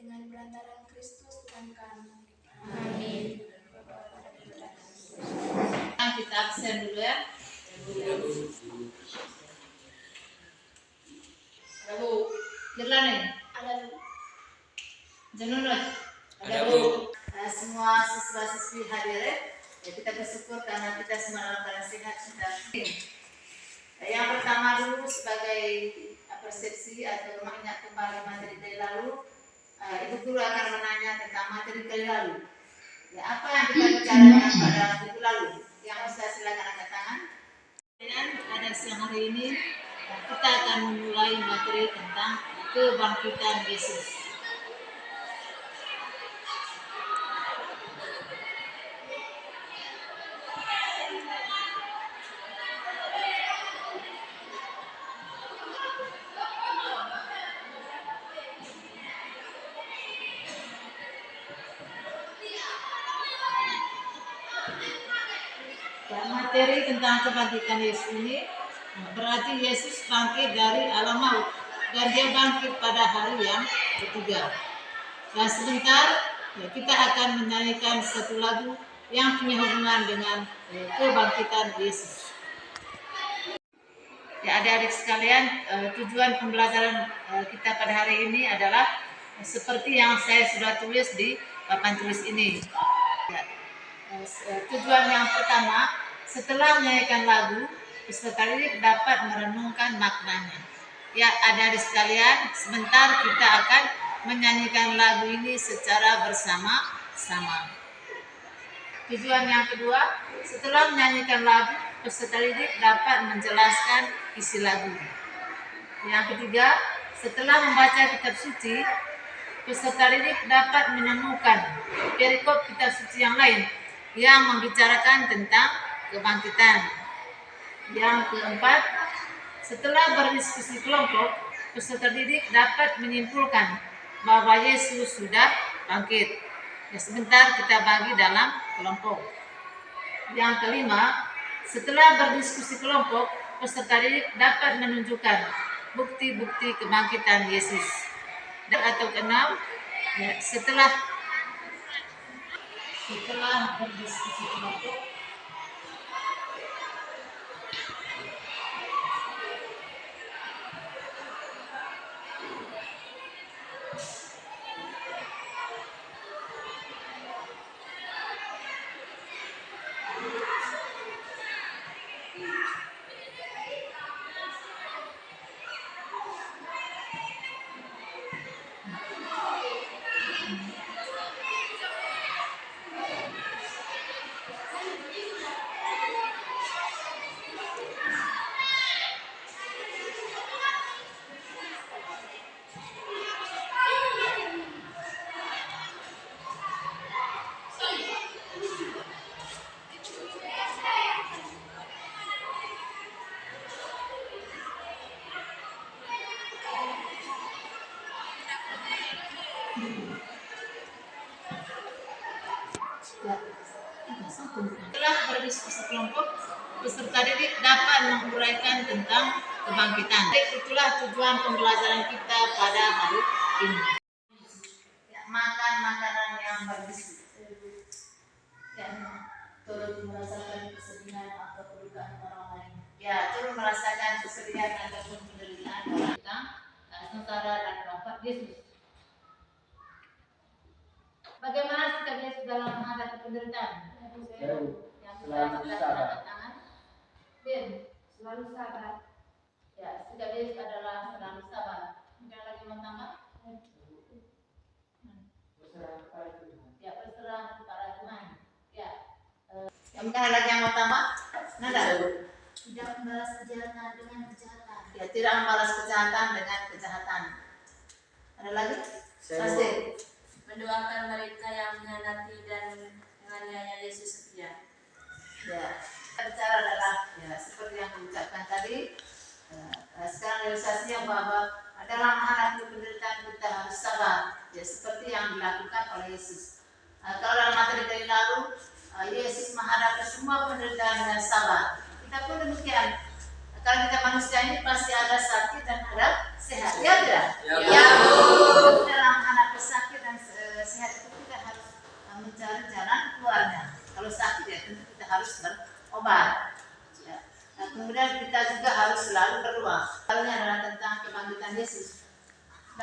dengan berantaran Kristus Tuhan kami. Amin. Kita absen dulu ya. Ada Bu. Jalan nih. Ada Bu. Jenunut. Ada Bu. Semua siswa-siswi hadir ya. Kita bersyukur karena kita semua dalam keadaan sehat sudah. Yang pertama dulu sebagai persepsi atau mengingat kembali materi dari lalu, Ibu Guru akan menanya tentang materi dari lalu. Ya, apa yang kita bicarakan pada minggu lalu? Yang bisa silakan angkat tangan. Dan pada siang hari ini kita akan memulai materi tentang kebangkitan Yesus. Materi tentang kebangkitan Yesus ini berarti Yesus bangkit dari alam maut dan dia bangkit pada hari yang ketiga. Dan sebentar kita akan menyanyikan satu lagu yang punya hubungan dengan kebangkitan Yesus. Ya, adik-adik sekalian, tujuan pembelajaran kita pada hari ini adalah seperti yang saya sudah tulis di papan tulis ini. Ya, tujuan yang pertama, setelah menyanyikan lagu, peserta didik dapat merenungkan maknanya. Ya, adik-adik sekalian, sebentar kita akan menyanyikan lagu ini secara bersama-sama. Tujuan yang kedua, setelah menyanyikan lagu, peserta didik dapat menjelaskan isi lagu. Yang ketiga, setelah membaca kitab suci, peserta didik dapat menemukan perikop kitab suci yang lain yang membicarakan tentang kebangkitan. Yang keempat, setelah berdiskusi kelompok, peserta didik dapat menyimpulkan bahwa Yesus sudah bangkit. Ya, sebentar kita bagi dalam kelompok. Yang kelima, setelah berdiskusi kelompok, peserta didik dapat menunjukkan bukti-bukti kebangkitan Yesus. Dan atau keenam, ya, setelah berdiskusi kelompok, setelah berdiskusi kelompok, peserta didik dapat menguraikan tentang kebangkitan. Itulah tujuan pembelajaran kita pada hari ini. Ya, makan makanan yang bergizi. Ya, turut merasakan kesedihan atau kedukaan orang lain. Ya, turut merasakan kesedihan ataupun penderitaan tentang sengsara dan wafat Yesus. Bagaimana sikap Yesus dalam menghadapi penderitaan? Yang pertama angkat tangan. Selalu sabar. Ya, sikap Yesus adalah selalu sabar. Mungkin lagi mau tambah? Ya, berserah kepada Tuhan. Ya. Yang mungkin lagi yang mau tambah? Nada. Tidak membalas kejahatan dengan kejahatan. Ya, tidak membalas kejahatan dengan kejahatan. Ada lagi? Pasti. Mendoakan mereka yang mengkhianati dan menganiaya Yesus setia. Ya, kita bicara adalah ya seperti yang diucapkan tadi. Sekarang realisasinya bahwa dalam menghadapi penderitaan kita harus sabar. Ya, seperti yang dilakukan oleh Yesus. Kalau dalam materi dari lalu, Yesus menghadapi semua penderitaan dengan sabar. Kita pun demikian. Kalau kita manusia ini pasti ada sakit dan ada sehat. Ya tidak? Ya. Dalam menghadapi sakit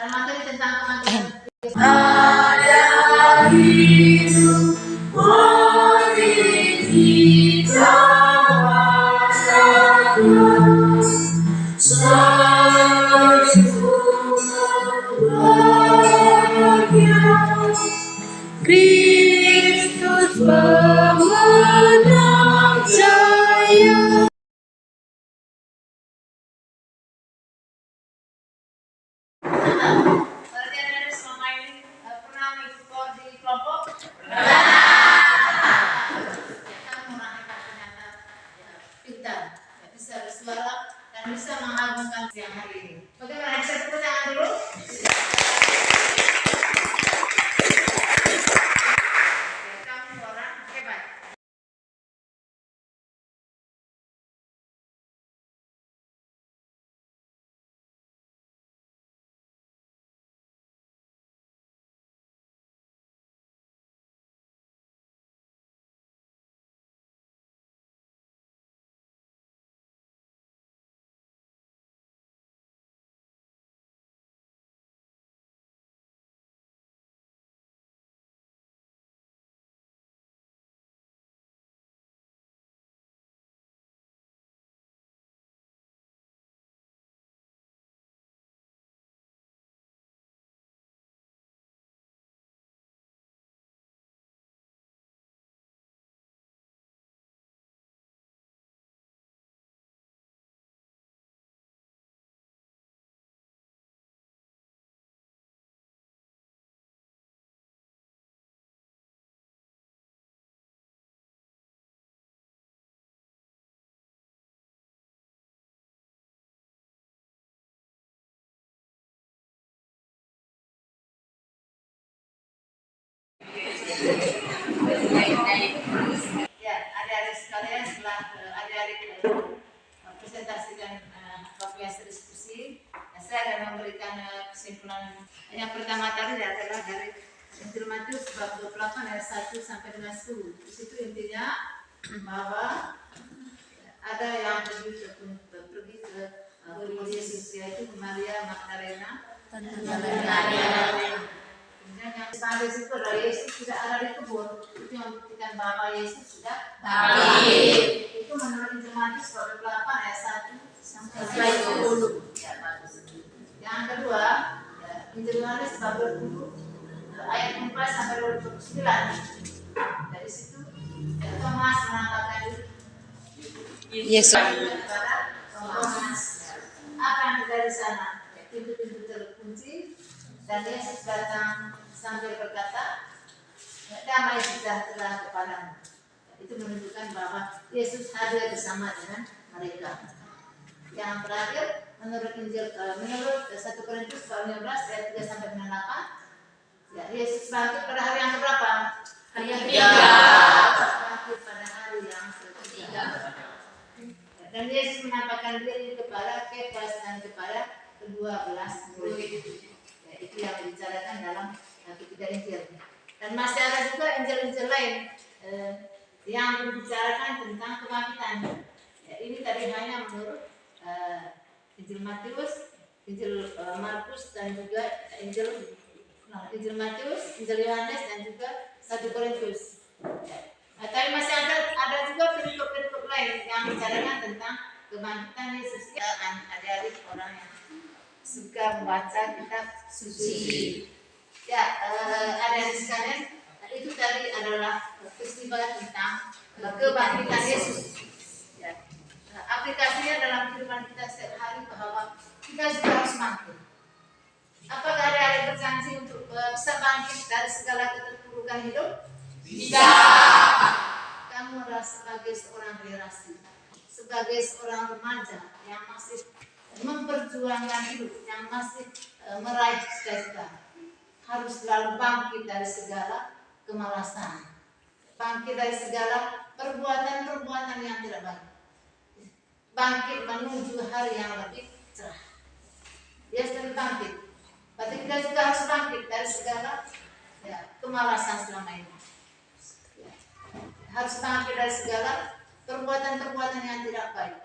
dan materi tentang kemandirian. Ada hidup mari kita rasakan satu bahagia Kristus pemenang jaya. Berarti ada selama ini pernah mengikuti di kelompok? Kamu orang hebat ternyata, pintar, bisa bersuara dan bisa mengagumkan siang hari ini. Bagaimana? Bisa tepuk tangan dulu? Kamu orang hebat. Ya, adik-adik sekalian, setelah adik-adik presentasikan topik hasil diskusi, saya akan memberikan kesimpulan. Yang pertama tadi adalah dari Injil Matius bab 28 ayat 1 sampai dengan 10. Di situ intinya bahwa ada yang pergi ke kubur Yesus, yaitu Maria Magdalena dan Maria. Kemudian yang sampai situ adalah Yesus sudah ada di kubur. Itu yang membuktikan bahwa Yesus sudah bangkit. Itu menurut Injil Matius bab 28 ayat 1 sampai 10. Ya, bagus. Yang kedua, Injil Yohanes bab 20 ayat 4 sampai 29. Dari situ Thomas menangkapkan Yesus. Thomas. Apa yang terjadi di sana? Pintu-pintu terkunci dan Yesus datang sambil berkata, damai sejahtera kepadamu. Itu menunjukkan bahwa Yesus hadir bersama dengan mereka. Yang terakhir, menurut 1 Korintus 15 ayat 3 sampai 8, ya, Yesus bangkit pada hari yang keberapa? Hari yang ketiga. Bangkit pada hari yang ketiga. Dan Yesus menampakkan diri kepada Kefas dan kepada ke-12 murid. Ya, itu yang dibicarakan dalam ketiga Injil. Dan masih ada juga Injil-Injil lain yang membicarakan tentang kebangkitan. Ya, ini tadi hanya menurut Injil Matius, Injil Markus dan juga Injil Matius, Injil Yohanes dan juga 1 Korintus. Ya. Tapi masih ada juga perikop-perikop lain yang bicarakan tentang kebangkitan Yesus. Ya, adik-adik orang yang suka membaca kitab suci. Ya, adik-adik sekalian, itu tadi adalah peristiwa tentang kebangkitan Yesus. Ya. Aplikasinya dalam kehidupan kita setiap hari bahwa kita juga harus bangkit. Apakah adik-adik berjanji untuk bisa bangkit dari segala keterpurukan hidup? Bisa. Kamu adalah sebagai seorang generasi, sebagai seorang remaja yang masih memperjuangkan hidup, yang masih meraih cita-cita, harus selalu bangkit dari segala kemalasan, bangkit dari segala perbuatan-perbuatan yang tidak baik, bangkit menuju hari yang lebih cerah. Dia sudah bangkit, berarti kita juga harus bangkit dari segala kemalasan selama ini. Harus bangkit dari segala perbuatan-perbuatan yang tidak baik.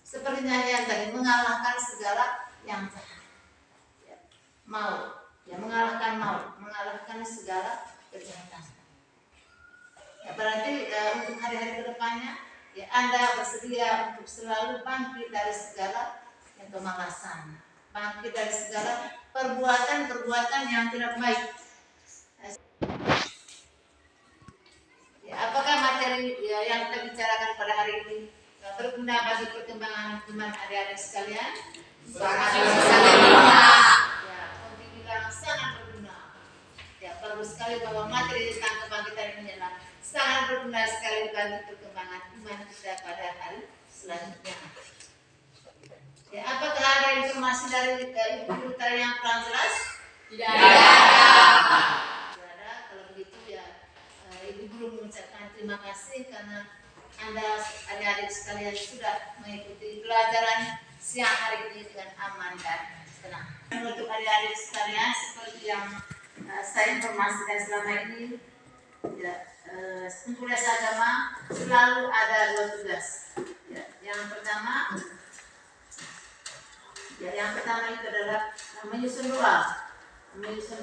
Seperti nyanyian tadi, mengalahkan segala yang jahat. maut, ya mengalahkan maut, mengalahkan segala kejahatan. Ya, berarti untuk hari-hari kedepannya, ya Anda bersedia untuk selalu bangkit dari segala kemalasan, bangkit dari segala perbuatan-perbuatan yang tidak baik. Ya, apakah materi yang kita bicarakan pada hari ini berguna bagi perkembangan iman adik-adik sekalian? Sangat berguna. Ya, kalau dibilang sangat berguna. Ya, perlu sekali bahwa materi tentang kebangkitan ini adalah sangat berguna sekali bagi perkembangan iman kita pada hari selanjutnya. Ya, apakah ada informasi dari Ibu Guru tadi yang kurang jelas? Tidak ada. Kalau begitu ya Ibu Guru mengucapkan terima kasih karena Anda adik-adik sekalian sudah mengikuti pelajaran siang hari ini dengan aman dan tenang. Untuk adik-adik sekalian, seperti yang saya informasikan selama ini, ya, kuliah agama selalu ada 2 tugas. Ya, yang pertama itu adalah menyusun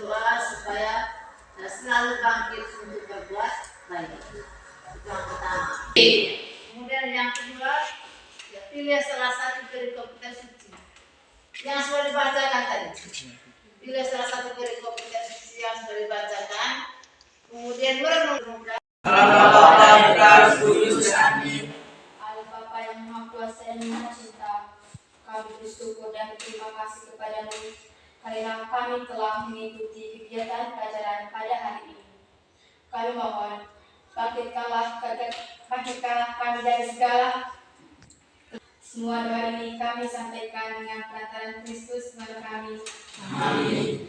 doa supaya selalu bangkit untuk berbuat baik. Itu yang pertama. Kemudian yang kedua, ya, pilih salah satu perikop kitab suci yang sudah dibacakan tadi. Pilih salah satu perikop kitab suci yang sudah dibacakan, kemudian merenungkan. Allah Bapa yang Maha Kuasa dan Maha Cinta, kami bersyukur dan berterima kasih kepadamu karena kami telah mengikuti kegiatan pelajaran pada hari ini. Kami mohon, bangkitkanlah kami dari segala. Semua doa ini kami sampaikan dengan perantaraan Kristus Tuhan kami. Amin.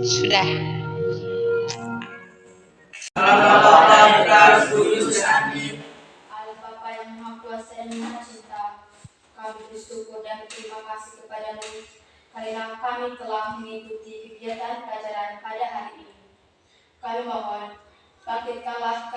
Sudah. Allah Bapa yang Maha Kuasa dan Maha Cinta, kami bersyukur dan berterima kasih kepadamu karena kami telah mengikuti kegiatan pelajaran pada hari ini. Kami mohon, bangkitkanlah